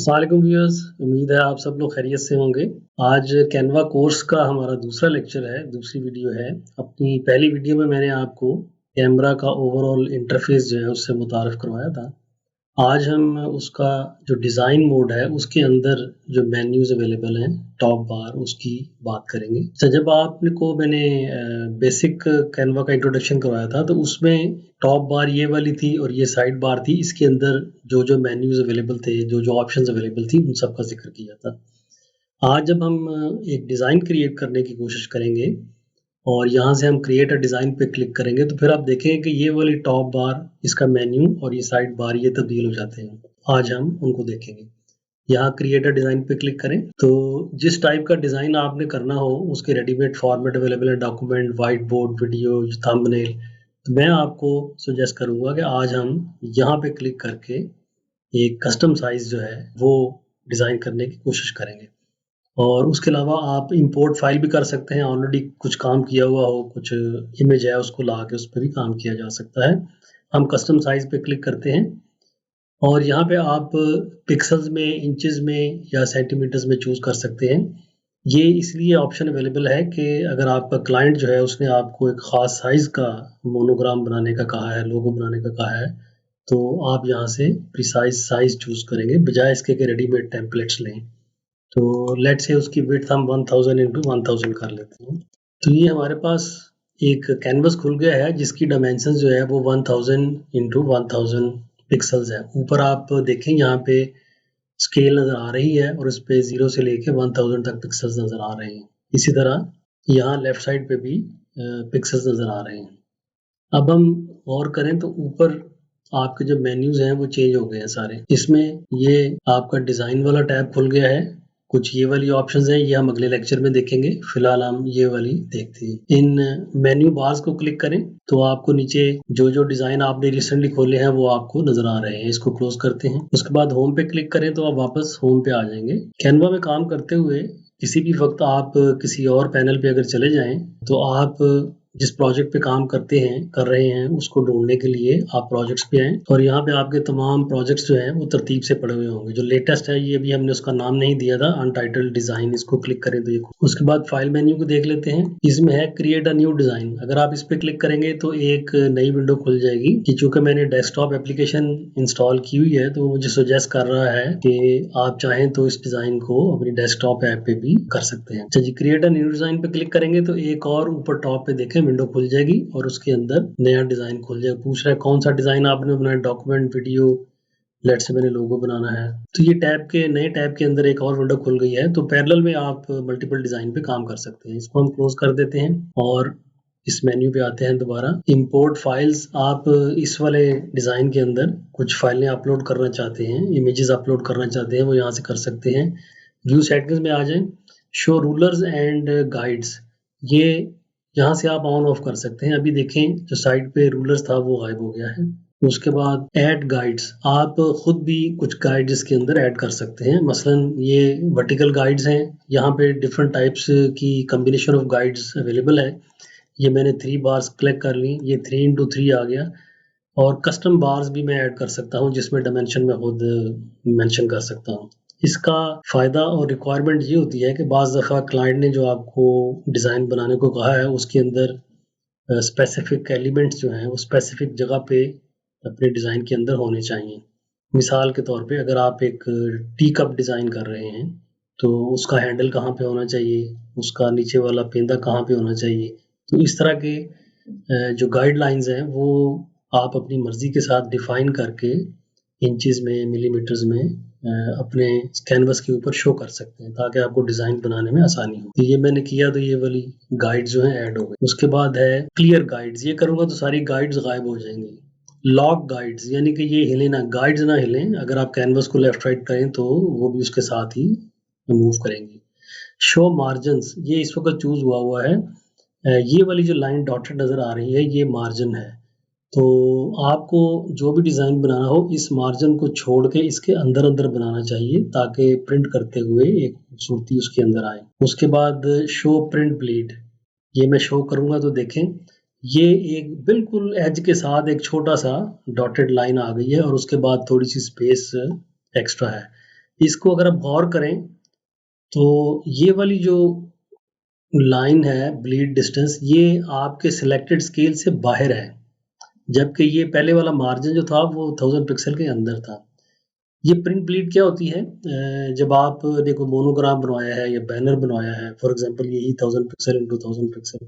अस्सलामुअलैकुम व्यूअर्स, उम्मीद है आप सब लोग खैरियत से होंगे। आज कैनवा कोर्स का हमारा दूसरा लेक्चर है, दूसरी वीडियो है। अपनी पहली वीडियो में मैंने आपको कैमरा का ओवरऑल इंटरफेस जो है उससे मुतारफ़ करवाया था। आज हम उसका जो डिज़ाइन मोड है उसके अंदर जो मेन्यूज़ अवेलेबल हैं, टॉप बार उसकी बात करेंगे। तो जब आपने को मैंने बेसिक कैनवा का इंट्रोडक्शन करवाया था तो उसमें टॉप बार ये वाली थी और ये साइड बार थी। इसके अंदर जो मेन्यूज़ अवेलेबल थे, जो ऑप्शंस अवेलेबल थी उन सब का ज़िक्र किया था। आज जब हम एक डिज़ाइन क्रिएट करने की कोशिश करेंगे और यहाँ से हम क्रिएट अ डिज़ाइन पे क्लिक करेंगे तो फिर आप देखेंगे कि ये वाली टॉप बार, इसका मेन्यू और ये साइड बार ये तब्दील हो जाते हैं। आज हम उनको देखेंगे। यहाँ क्रिएट अ डिज़ाइन पे क्लिक करें तो जिस टाइप का डिज़ाइन आपने करना हो उसके रेडीमेड फॉर्मेट अवेलेबल है, document, white board, video, thumbnail. तो मैं आपको सजेस्ट करूँगा कि आज हम यहाँ पे क्लिक करके एक कस्टम साइज़ जो है वो डिज़ाइन करने की कोशिश करेंगे। और उसके अलावा आप इंपोर्ट फाइल भी कर सकते हैं। ऑलरेडी कुछ काम किया हुआ हो, कुछ इमेज है उसको ला के उस पे भी काम किया जा सकता है। हम कस्टम साइज़ पे क्लिक करते हैं और यहाँ पे आप पिक्सेल्स में, इंचेस में या सेंटीमीटर्स में चूज़ कर सकते हैं। ये इसलिए ऑप्शन अवेलेबल है कि अगर आपका क्लाइंट जो है उसने आपको एक ख़ास साइज़ का मोनोग्राम बनाने का कहा है, लोगो बनाने का कहा है, तो आप यहाँ से प्रिसाइज़ साइज़ चूज़ करेंगे बजाय इसके कि रेडीमेड टेम्पलेट्स लें। तो लेट्स से उसकी विड्थ हम 1000 इंटू 1000 कर लेते हैं। तो ये हमारे पास एक कैनवस खुल गया है जिसकी डायमेंशन जो है वो 1000 इंटू 1000 पिक्सल्स है। ऊपर आप देखें यहाँ पे स्केल नज़र आ रही है और उस पे 0 से लेके 1000 तक पिक्सल्स नज़र आ रहे हैं। इसी तरह यहाँ लेफ्ट साइड पे भी पिक्सल्स नज़र आ रहे हैं। अब हम और करें तो ऊपर आपके जो मेन्यूज़ हैं वो चेंज हो गए हैं सारे। इसमें ये आपका डिज़ाइन वाला टैब खुल गया है। कुछ ये वाली ऑप्शंस हैं, ये हम अगले लेक्चर में देखेंगे। फिलहाल हम ये वाली देखते हैं। इन मेन्यू बार्स को क्लिक करें तो आपको नीचे जो डिज़ाइन आपने रिसेंटली खोले हैं वो आपको नज़र आ रहे हैं। इसको क्लोज करते हैं। उसके बाद होम पे क्लिक करें तो आप वापस होम पे आ जाएंगे। कैनवा में काम करते हुए किसी भी वक्त आप किसी और पैनल पे अगर चले जाएं तो आप जिस प्रोजेक्ट पे काम कर रहे हैं उसको ढूंढने के लिए आप प्रोजेक्ट्स पे आएँ और यहाँ पे आपके तमाम प्रोजेक्ट्स जो हैं वो तरतीब से पड़े हुए होंगे। जो लेटेस्ट है ये अभी हमने उसका नाम नहीं दिया था, अनटाइटल्ड डिज़ाइन। इसको क्लिक करें तो ये उसके बाद फाइल मेन्यू को देख लेते हैं। इसमें है क्रिएट अ न्यू डिज़ाइन। अगर आप इस पे क्लिक करेंगे तो एक नई विंडो खुल जाएगी कि चूंकि मैंने डेस्कटॉप एप्लीकेशन इंस्टॉल की हुई है तो मुझे सजेस्ट कर रहा है कि आप चाहें तो इस डिज़ाइन को अपनी डेस्कटॉप ऐप पे भी कर सकते हैं। अच्छा जी, क्रिएट अ न्यू डिज़ाइन पे क्लिक करेंगे तो एक और ऊपर टॉप पे देखें विंडो खुल जाएगी और उसके अंदर नया डिज़ाइन खुल जाएगा। पूछ रहा है कौन सा डिज़ाइन आपने बनाया, डॉक्यूमेंट, वीडियो, लेट्स से मैंने लोगो बनाना है। तो ये नए टैब के अंदर एक और विंडो खुल गई है। तो पैरेलल में आप मल्टीपल डिज़ाइन पे काम कर सकते हैं। इसको हम क्लोज कर देते हैं और इस मेन्यू पे आते हैं दोबारा। इंपोर्ट फाइल्स, आप इस वाले डिज़ाइन के अंदर कुछ फाइलें अपलोड करना चाहते हैं, इमेजेस अपलोड करना चाहते हैं, वो यहाँ से कर सकते हैं। व्यू सेटिंग्स में आ जाएं। शो रूलर्स एंड गाइड्स, ये यहाँ से आप ऑन ऑफ कर सकते हैं। अभी देखें जो साइड पे रूलर्स था वो गायब हो गया है। उसके बाद ऐड गाइड्स, आप खुद भी कुछ गाइड्स इसके अंदर ऐड कर सकते हैं। मसलन ये वर्टिकल गाइड्स हैं, यहाँ पे डिफरेंट टाइप्स की कम्बिनेशन ऑफ गाइड्स अवेलेबल है। ये मैंने 3 बार्स क्लिक कर ली, ये 3x3 आ गया। और कस्टम बार्स भी मैं ऐड कर सकता हूँ जिसमें डायमेंशन मैं खुद मेंशन कर सकता हूँ। इसका फ़ायदा और रिक्वायरमेंट ये होती है कि बाज़ दफ़ा क्लाइंट ने जो आपको डिज़ाइन बनाने को कहा है उसके अंदर स्पेसिफिक एलिमेंट्स जो हैं वो स्पेसिफिक जगह पे अपने डिज़ाइन के अंदर होने चाहिए। मिसाल के तौर पे अगर आप एक टी कप डिज़ाइन कर रहे हैं तो उसका हैंडल कहाँ पे होना चाहिए, उसका नीचे वाला पेंदा कहाँ पे होना चाहिए। तो इस तरह के जो गाइडलाइंस हैं वो आप अपनी मर्ज़ी के साथ डिफ़ाइन करके इंचेस में, मिलीमीटर्स में अपने कैनवस के ऊपर शो कर सकते हैं ताकि आपको डिज़ाइन बनाने में आसानी हो। तो ये मैंने किया तो ये वाली गाइड्स जो हैं ऐड हो गई। उसके बाद है क्लियर गाइड्स, ये करूँगा तो सारी गाइड्स गायब हो जाएंगी। लॉक गाइड्स यानी कि ये हिले ना, गाइड्स ना हिलें। अगर आप कैनवस को लेफ्ट राइट करें तो वो भी उसके साथ ही मूव करेंगी। शो मार्जिन्स, ये इस वक्त चूज़ हुआ है। ये वाली जो लाइन डॉटेड नज़र आ रही है ये मार्जिन है। तो आपको जो भी डिज़ाइन बनाना हो इस मार्जिन को छोड़ के इसके अंदर बनाना चाहिए ताकि प्रिंट करते हुए एक खूबसूरती उसके अंदर आए। उसके बाद शो प्रिंट ब्लीड, ये मैं शो करूँगा तो देखें ये एक बिल्कुल एज के साथ एक छोटा सा डॉटेड लाइन आ गई है और उसके बाद थोड़ी सी स्पेस एक्स्ट्रा है। इसको अगर आप गौर करें तो ये वाली जो लाइन है ब्लीड डिस्टेंस, ये आपके सिलेक्टेड स्केल से बाहर है, जबकि ये पहले वाला मार्जिन जो था वो 1000 पिक्सल के अंदर था। ये प्रिंट ब्लीड क्या होती है? जब आप देखो मोनोग्राम बनवाया है या बैनर बनवाया है, फॉर एग्जांपल यही 1000 पिक्सल इंटू 1000 पिक्सल,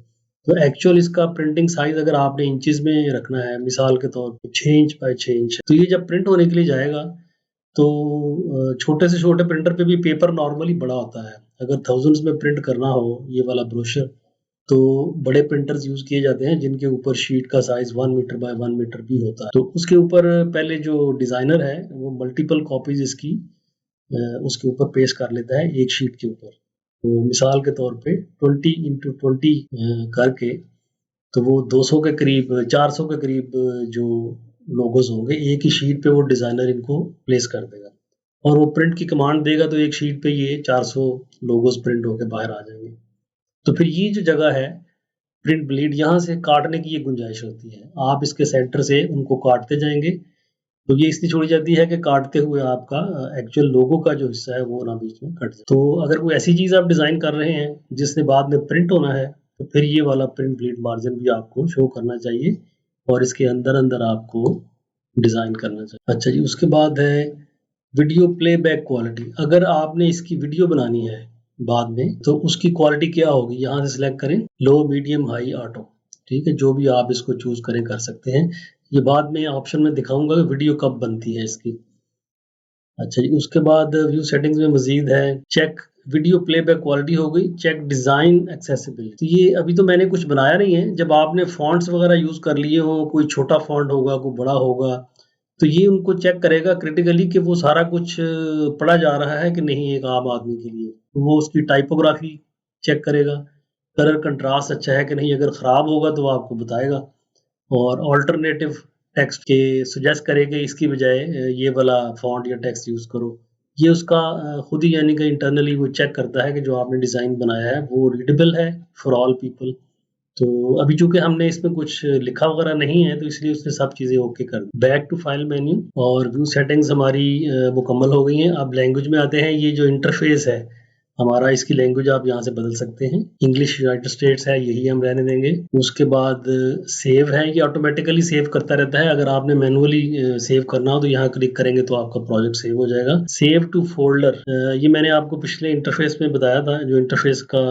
तो एक्चुअल इसका प्रिंटिंग साइज अगर आपने इंचेस में रखना है, मिसाल के तौर पे 6 इंच बाय 6 इंच, तो ये जब प्रिंट होने के लिए जाएगा तो छोटे से छोटे प्रिंटर पे भी पेपर नॉर्मली बड़ा होता है। अगर थाउजेंड्स में प्रिंट करना हो ये वाला ब्रोशर, तो बड़े प्रिंटर्स यूज किए जाते हैं जिनके ऊपर शीट का साइज 1 मीटर बाय 1 मीटर भी होता है। तो उसके ऊपर पहले जो डिजाइनर है वो मल्टीपल कॉपीज इसकी उसके ऊपर पेस्ट कर लेता है एक शीट के ऊपर। तो मिसाल के तौर पे 20 इंटू 20 करके, तो वो 200 के करीब 400 के करीब जो लोगोस होंगे एक ही शीट पे वो डिजाइनर इनको प्लेस कर देगा, और वो प्रिंट की कमांड देगा तो एक शीट पे ये 400 लोगोस प्रिंट होके बाहर आ जाएंगे। तो फिर ये जो जगह है प्रिंट ब्लीड, यहाँ से काटने की ये गुंजाइश होती है। आप इसके सेंटर से उनको काटते जाएंगे तो ये इसलिए छोड़ी जाती है कि काटते हुए आपका एक्चुअल लोगो का जो हिस्सा है वो ना बीच में कट जाए। तो अगर कोई ऐसी चीज आप डिजाइन कर रहे हैं जिसने बाद में प्रिंट होना है, तो फिर ये वाला प्रिंट ब्लीड मार्जिन भी आपको शो करना चाहिए और इसके अंदर अंदर आपको डिजाइन करना चाहिए। अच्छा जी, उसके बाद है वीडियो प्लेबैक क्वालिटी। अगर आपने इसकी वीडियो बनानी है बाद में तो उसकी क्वालिटी क्या होगी, यहाँ से सिलेक्ट करें लो मीडियम हाई ऑटो, ठीक है, जो भी आप इसको चूज करें कर सकते हैं। ये बाद में ऑप्शन में दिखाऊंगा कि वीडियो कब बनती है इसकी। अच्छा जी, उसके बाद व्यू सेटिंग्स में मजीद है चेक वीडियो प्लेबैक क्वालिटी हो गई, चेक डिजाइन एक्सेसिबिलिटी। तो ये अभी तो मैंने कुछ बनाया नहीं है, जब आपने फॉन्ट्स वगैरह यूज कर लिए हो, कोई छोटा फॉन्ट होगा कोई बड़ा होगा, तो ये उनको चेक करेगा क्रिटिकली कि वो सारा कुछ पढ़ा जा रहा है कि नहीं एक आम आदमी के लिए। तो वो उसकी टाइपोग्राफी चेक करेगा, कलर कंट्रास्ट अच्छा है कि नहीं, अगर खराब होगा तो वो आपको बताएगा, और ऑल्टरनेटिव टेक्स्ट के सजेस्ट करेंगे इसकी बजाय ये वाला फॉन्ट या टेक्स्ट यूज करो। ये उसका खुद ही यानी कि इंटरनली वो चेक करता है कि जो आपने डिजाइन बनाया है वो रीडेबल है फॉर ऑल पीपल। तो अभी चूंकि हमने इसमें कुछ लिखा वगैरह नहीं है तो इसलिए उसने सब चीजें ओके कर दी। बैक टू फाइल मेन्यू और व्यू सेटिंग्स हमारी मुकम्मल हो गई हैं। अब लैंग्वेज में आते हैं। ये जो इंटरफेस है हमारा, इसकी लैंग्वेज आप यहाँ से बदल सकते हैं। इंग्लिश यूनाइटेड स्टेट्स है, यही हम रहने देंगे। उसके बाद सेव है, ये ऑटोमेटिकली सेव करता रहता है। अगर आपने मैनुअली सेव करना हो तो यहाँ क्लिक करेंगे तो आपका प्रोजेक्ट सेव हो जाएगा। सेव टू फोल्डर, ये मैंने आपको पिछले इंटरफेस में बताया था, जो इंटरफेस का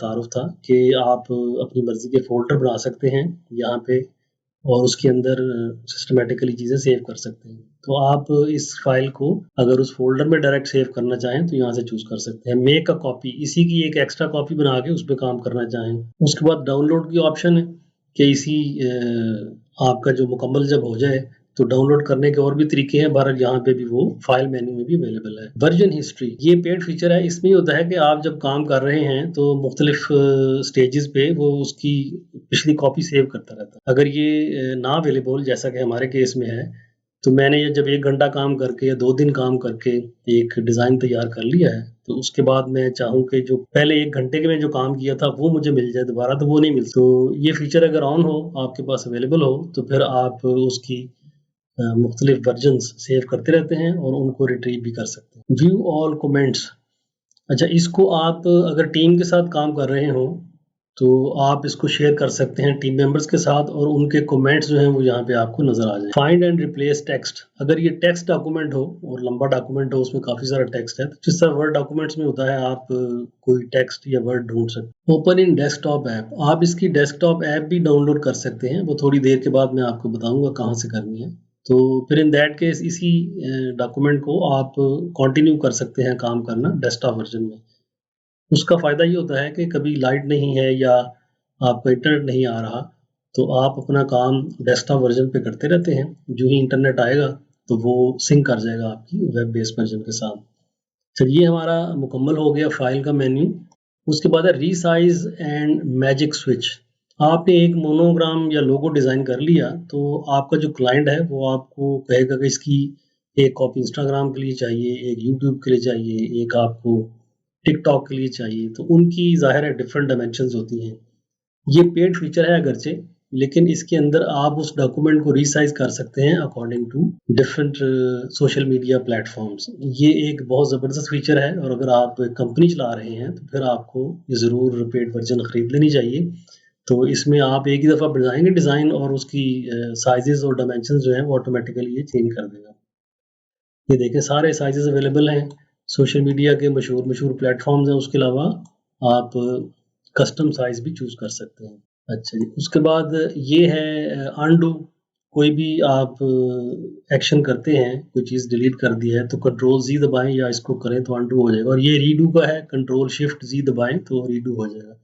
तारुफ था कि आप अपनी मर्जी के फोल्डर बना सकते हैं यहाँ पे और उसके अंदर सिस्टमेटिकली चीज़ें सेव कर सकते हैं। तो आप इस फाइल को अगर उस फोल्डर में डायरेक्ट सेव करना चाहें तो यहाँ से चूज कर सकते हैं। मेक अ कॉपी, इसी की एक एक्स्ट्रा कॉपी बना के उस पर काम करना चाहें। उसके बाद डाउनलोड की ऑप्शन है कि इसी आपका जो मुकम्मल जब हो जाए तो डाउनलोड करने के और भी तरीके हैं, बहरहाल यहाँ पे भी वो फाइल मेन्यू में भी अवेलेबल है। वर्जन हिस्ट्री, ये पेड फीचर है। इसमें होता है कि आप जब काम कर रहे हैं तो मुख्तलिफ स्टेजेस पे वो उसकी पिछली कॉपी सेव करता रहता है। अगर ये ना अवेलेबल जैसा कि हमारे केस में है, तो मैंने ये जब 1 घंटा काम करके या 2 दिन काम करके एक डिज़ाइन तैयार कर लिया है, तो उसके बाद मैं चाहूँ कि जो पहले 1 घंटे के में जो काम किया था वो मुझे मिल जाए दोबारा, तो वो नहीं मिलता। तो ये फीचर अगर ऑन हो, आपके पास अवेलेबल हो, तो फिर आप उसकी मुख्तलिफ वर्जन्स सेव करते रहते हैं और उनको रिट्रीव भी कर सकते हैं। व्यू ऑल कमेंट्स, अच्छा, इसको आप अगर टीम के साथ काम कर रहे हो तो आप इसको शेयर कर सकते हैं टीम मेंबर्स के साथ और उनके कमेंट्स जो हैं वो यहाँ पे आपको नजर आ जाए। फाइंड एंड रिप्लेस टेक्स्ट, अगर ये टेक्स्ट डॉक्यूमेंट हो और लंबा डॉक्यूमेंट हो, उसमें काफी सारा टेक्स्ट है, तो जिस तरह वर्ड डॉक्यूमेंट्स में होता है आप कोई टेक्स्ट या वर्ड ढूंढ सकते हैं। ओपन इन डेस्कटॉप ऐप, आप इसकी डेस्कटॉप ऐप भी डाउनलोड कर सकते हैं, वो थोड़ी देर के बाद मैं आपको बताऊंगा कहाँ से करनी है। तो फिर इन दैट केस इसी डॉक्यूमेंट को आप कंटिन्यू कर सकते हैं काम करना डेस्कटॉप वर्जन में। उसका फ़ायदा ये होता है कि कभी लाइट नहीं है या आपका इंटरनेट नहीं आ रहा, तो आप अपना काम डेस्कटॉप वर्जन पे करते रहते हैं। जो ही इंटरनेट आएगा तो वो सिंक कर जाएगा आपकी वेब बेस्ड वर्जन के साथ। चलिए, हमारा मुकम्मल हो गया फाइल का मेन्यू। उसके बाद है रीसाइज एंड मैजिक स्विच। आपने एक मोनोग्राम या लोगो डिज़ाइन कर लिया तो आपका जो क्लाइंट है वो आपको कहेगा कि इसकी एक कॉपी इंस्टाग्राम के लिए चाहिए, एक यूट्यूब के लिए चाहिए, एक आपको टिकटॉक के लिए चाहिए। तो उनकी ज़ाहिर है डिफरेंट डायमेंशंस होती हैं। ये पेड फीचर है अगरचे, लेकिन इसके अंदर आप उस डॉक्यूमेंट को रीसाइज कर सकते हैं according to different social media platforms. ये एक बहुत ज़बरदस्त फीचर है और अगर आप कंपनी चला रहे हैं तो फिर आपको ये ज़रूर पेड वर्जन ख़रीद लेनी चाहिए। तो इसमें आप एक ही दफ़ा बनाएंगे डिज़ाइन और उसकी साइजेस और डायमेंशन जो हैं वो ऑटोमेटिकली ये चेंज कर देगा। ये देखें सारे साइजेस अवेलेबल हैं, सोशल मीडिया के मशहूर प्लेटफॉर्म्स हैं, उसके अलावा आप कस्टम साइज़ भी चूज़ कर सकते हैं। अच्छा जी, उसके बाद ये है अनडू। कोई भी आप एक्शन करते हैं, कोई चीज़ डिलीट कर दी है तो कंट्रोल ज़ी दबाएँ या इसको करें तो अनडू हो जाएगा और ये रीडू का है, कंट्रोल शिफ्ट ज़ी दबाएँ तो रीडू हो जाएगा।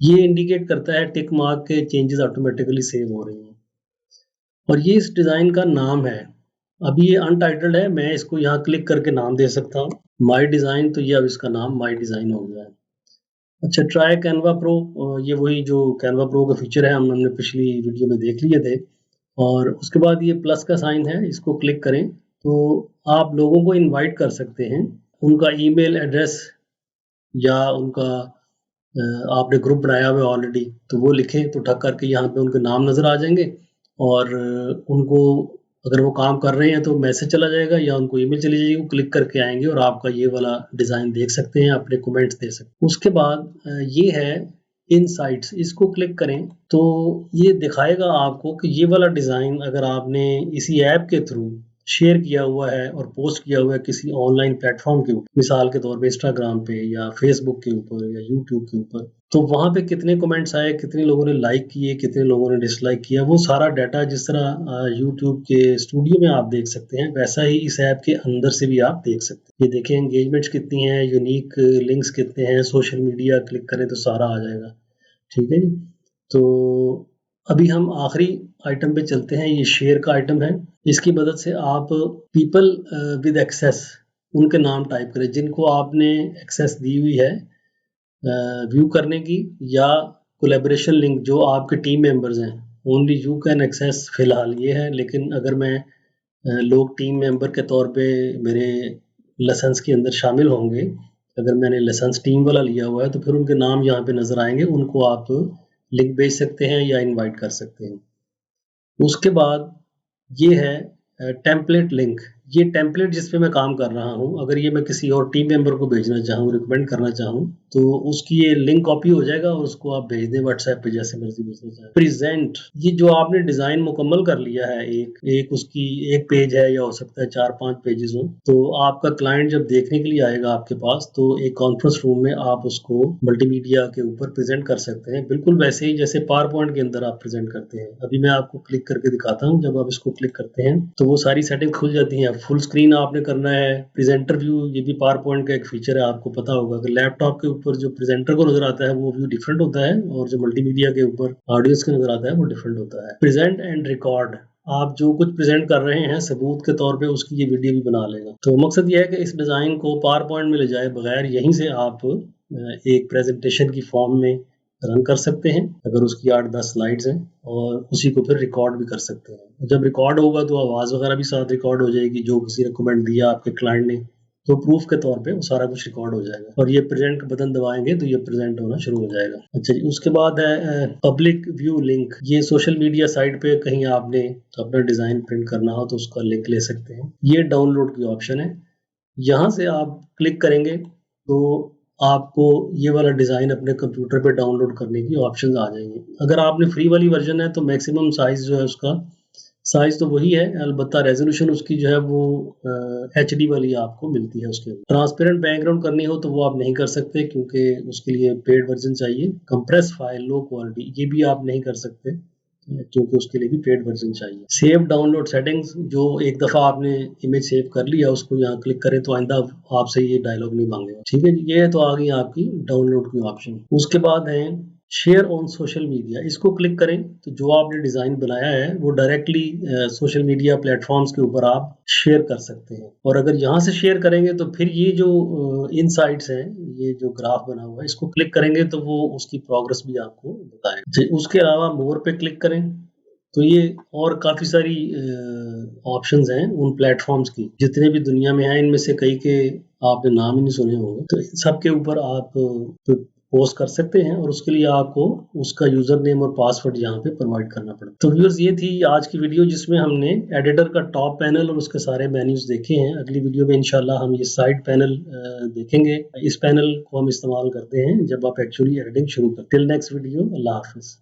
ये इंडिकेट करता है टिक मार्क के चेंजेस ऑटोमेटिकली सेव हो रही हैं और ये इस डिज़ाइन का नाम है। अभी ये अनटाइटल्ड है, मैं इसको यहाँ क्लिक करके नाम दे सकता हूँ माई डिज़ाइन, तो ये अब इसका नाम माई डिज़ाइन हो गया है। अच्छा, ट्राई कैनवा प्रो, ये वही जो कैनवा प्रो का फीचर है हमने पिछली वीडियो में देख लिए थे और उसके बाद ये प्लस का साइन है, इसको क्लिक करें तो आप लोगों को इनवाइट कर सकते हैं। उनका ईमेल एड्रेस या उनका आपने ग्रुप बनाया हुआ है ऑलरेडी तो वो लिखें तो ठक करके यहाँ पे उनके नाम नज़र आ जाएंगे और उनको अगर वो काम कर रहे हैं तो मैसेज चला जाएगा या उनको ईमेल चली जाएगी, वो क्लिक करके आएंगे और आपका ये वाला डिज़ाइन देख सकते हैं, अपने कमेंट्स दे सकते हैं। उसके बाद ये है इनसाइट्स, इसको क्लिक करें तो ये दिखाएगा आपको कि ये वाला डिज़ाइन अगर आपने इसी ऐप के थ्रू शेयर किया हुआ है और पोस्ट किया हुआ है किसी ऑनलाइन प्लेटफॉर्म के ऊपर, मिसाल के तौर पे इंस्टाग्राम पे या फेसबुक के ऊपर या यूट्यूब के ऊपर, तो वहाँ पे कितने कमेंट्स आए, कितने लोगों ने लाइक किए, कितने लोगों ने डिसलाइक किया, वो सारा डाटा जिस तरह यूट्यूब के स्टूडियो में आप देख सकते हैं वैसा ही इस ऐप के अंदर से भी आप देख सकते हैं। ये देखें एंगेजमेंट्स कितनी हैं, यूनिक लिंक्स कितने हैं, सोशल मीडिया क्लिक करें तो सारा आ जाएगा। ठीक है जी, तो अभी हम आखिरी आइटम पे चलते हैं। ये शेयर का आइटम है, इसकी मदद से आप पीपल विद एक्सेस उनके नाम टाइप करें जिनको आपने एक्सेस दी हुई है व्यू करने की, या कोलैबोरेशन लिंक जो आपके टीम मेंबर्स हैं, ओनली यू कैन एक्सेस फिलहाल ये है, लेकिन अगर मैं लोग टीम मेंबर के तौर पे मेरे लेसन्स के अंदर शामिल होंगे, अगर मैंने लेसन्स टीम वाला लिया हुआ है तो फिर उनके नाम यहाँ पे नज़र आएंगे, उनको आप लिंक भेज सकते हैं या इनवाइट कर सकते हैं। उसके बाद ये है टेम्पलेट लिंक। ये टेम्पलेट जिस पे मैं काम कर रहा हूँ, अगर ये मैं किसी और टीम मेंबर को भेजना चाहूँ, रिकमेंड करना चाहूँ, तो उसकी ये लिंक कॉपी हो जाएगा और उसको आप भेज दें व्हाट्सएप पे जैसे मर्जी भेजना चाहें। प्रेजेंट, ये जो आपने डिज़ाइन मुकम्मल कर लिया है, एक उसकी एक पेज है या हो सकता है 4-5 पेजेस हो, तो आपका क्लाइंट जब देखने के लिए आएगा आपके पास तो एक कॉन्फ्रेंस रूम में आप उसको मल्टीमीडिया के ऊपर प्रेजेंट कर सकते हैं, बिल्कुल वैसे ही जैसे पावर पॉइंट के अंदर आप प्रेजेंट करते हैं। अभी मैं आपको क्लिक करके दिखाता हूँ, जब आप इसको क्लिक करते हैं तो वो सारी सेटिंग खुल जाती हैं। फुल स्क्रीन आपने करना है, प्रेजेंटर व्यू, ये भी पावर पॉइंट का एक फीचर है, आपको पता होगा कि लैपटॉप के ऊपर जो प्रेजेंटर को नजर आता है वो व्यू डिफरेंट होता है और जो मल्टीमीडिया के ऊपर ऑडियंस को नजर आता है वो डिफरेंट होता है। प्रेजेंट एंड रिकॉर्ड, आप जो कुछ प्रेजेंट कर रहे हैं सबूत के तौर पे उसकी ये वीडियो भी बना लेगा। तो मकसद ये है कि इस डिज़ाइन को पावर पॉइंट में ले जाए बगैर यहीं से आप एक प्रेजेंटेशन की फॉर्म में रन कर सकते हैं, अगर उसकी 8-10 स्लाइड्स हैं, और उसी को फिर रिकॉर्ड भी कर सकते हैं। जब रिकॉर्ड होगा तो आवाज़ वगैरह भी साथ रिकॉर्ड हो जाएगी, जो किसी ने कमेंट दिया आपके क्लाइंट ने, तो प्रूफ के तौर पे वो सारा कुछ रिकॉर्ड हो जाएगा और ये प्रेजेंट का बटन दबाएंगे तो ये प्रेजेंट होना शुरू हो जाएगा। अच्छा जी, उसके बाद है पब्लिक व्यू लिंक। ये सोशल मीडिया साइट पे कहीं आपने अपना डिज़ाइन प्रिंट करना हो तो उसका लिंक ले सकते हैं। ये डाउनलोड की ऑप्शन है, यहाँ से आप क्लिक करेंगे तो आपको ये वाला डिज़ाइन अपने कंप्यूटर पे डाउनलोड करने की ऑप्शंस आ जाएंगी। अगर आपने फ्री वाली वर्जन है तो मैक्सिमम साइज़ जो है उसका साइज़ तो वही है, अलबत्ता रेजोल्यूशन उसकी जो है वो एचडी वाली आपको मिलती है उसके अंदर। ट्रांसपेरेंट बैकग्राउंड करनी हो तो वो आप नहीं कर सकते क्योंकि उसके लिए पेड वर्जन चाहिए। कंप्रेस फाइल लो क्वालिटी, ये भी आप नहीं कर सकते क्योंकि उसके लिए भी पेड वर्जन चाहिए। सेव डाउनलोड सेटिंग्स, जो एक दफ़ा आपने इमेज सेव कर लिया उसको यहाँ क्लिक करें तो आइंदा आपसे ये डायलॉग नहीं मांगेगा। ठीक है, ये है तो आ गई आपकी डाउनलोड की ऑप्शन। उसके बाद है शेयर ऑन सोशल मीडिया, इसको क्लिक करें तो जो आपने डिज़ाइन बनाया है वो डायरेक्टली सोशल मीडिया प्लेटफॉर्म्स के ऊपर आप शेयर कर सकते हैं, और अगर यहाँ से शेयर करेंगे तो फिर ये जो इनसाइट्स हैं, ये जो ग्राफ बना हुआ है, इसको क्लिक करेंगे तो वो उसकी प्रोग्रेस भी आपको बताएगा। उसके अलावा मोर पे क्लिक करें तो ये और काफ़ी सारी ऑप्शंस हैं उन प्लेटफॉर्म्स की, जितने भी दुनिया में हैं इनमें से कई के आपने नाम ही नहीं सुने होंगे, तो इन सब के ऊपर आप पोस्ट कर सकते हैं और उसके लिए आपको उसका यूजर नेम और पासवर्ड यहाँ पे प्रोवाइड करना पड़ता है। तो व्यूअर्स ये थी आज की वीडियो जिसमें हमने एडिटर का टॉप पैनल और उसके सारे मेन्यूज देखे हैं। अगली वीडियो में इंशाल्लाह हम ये साइड पैनल देखेंगे। इस पैनल को हम इस्तेमाल करते हैं जब आप एक्चुअली एडिटिंग शुरू करते हैं। टिल नेक्स्ट वीडियो, अल्लाह हाफिज।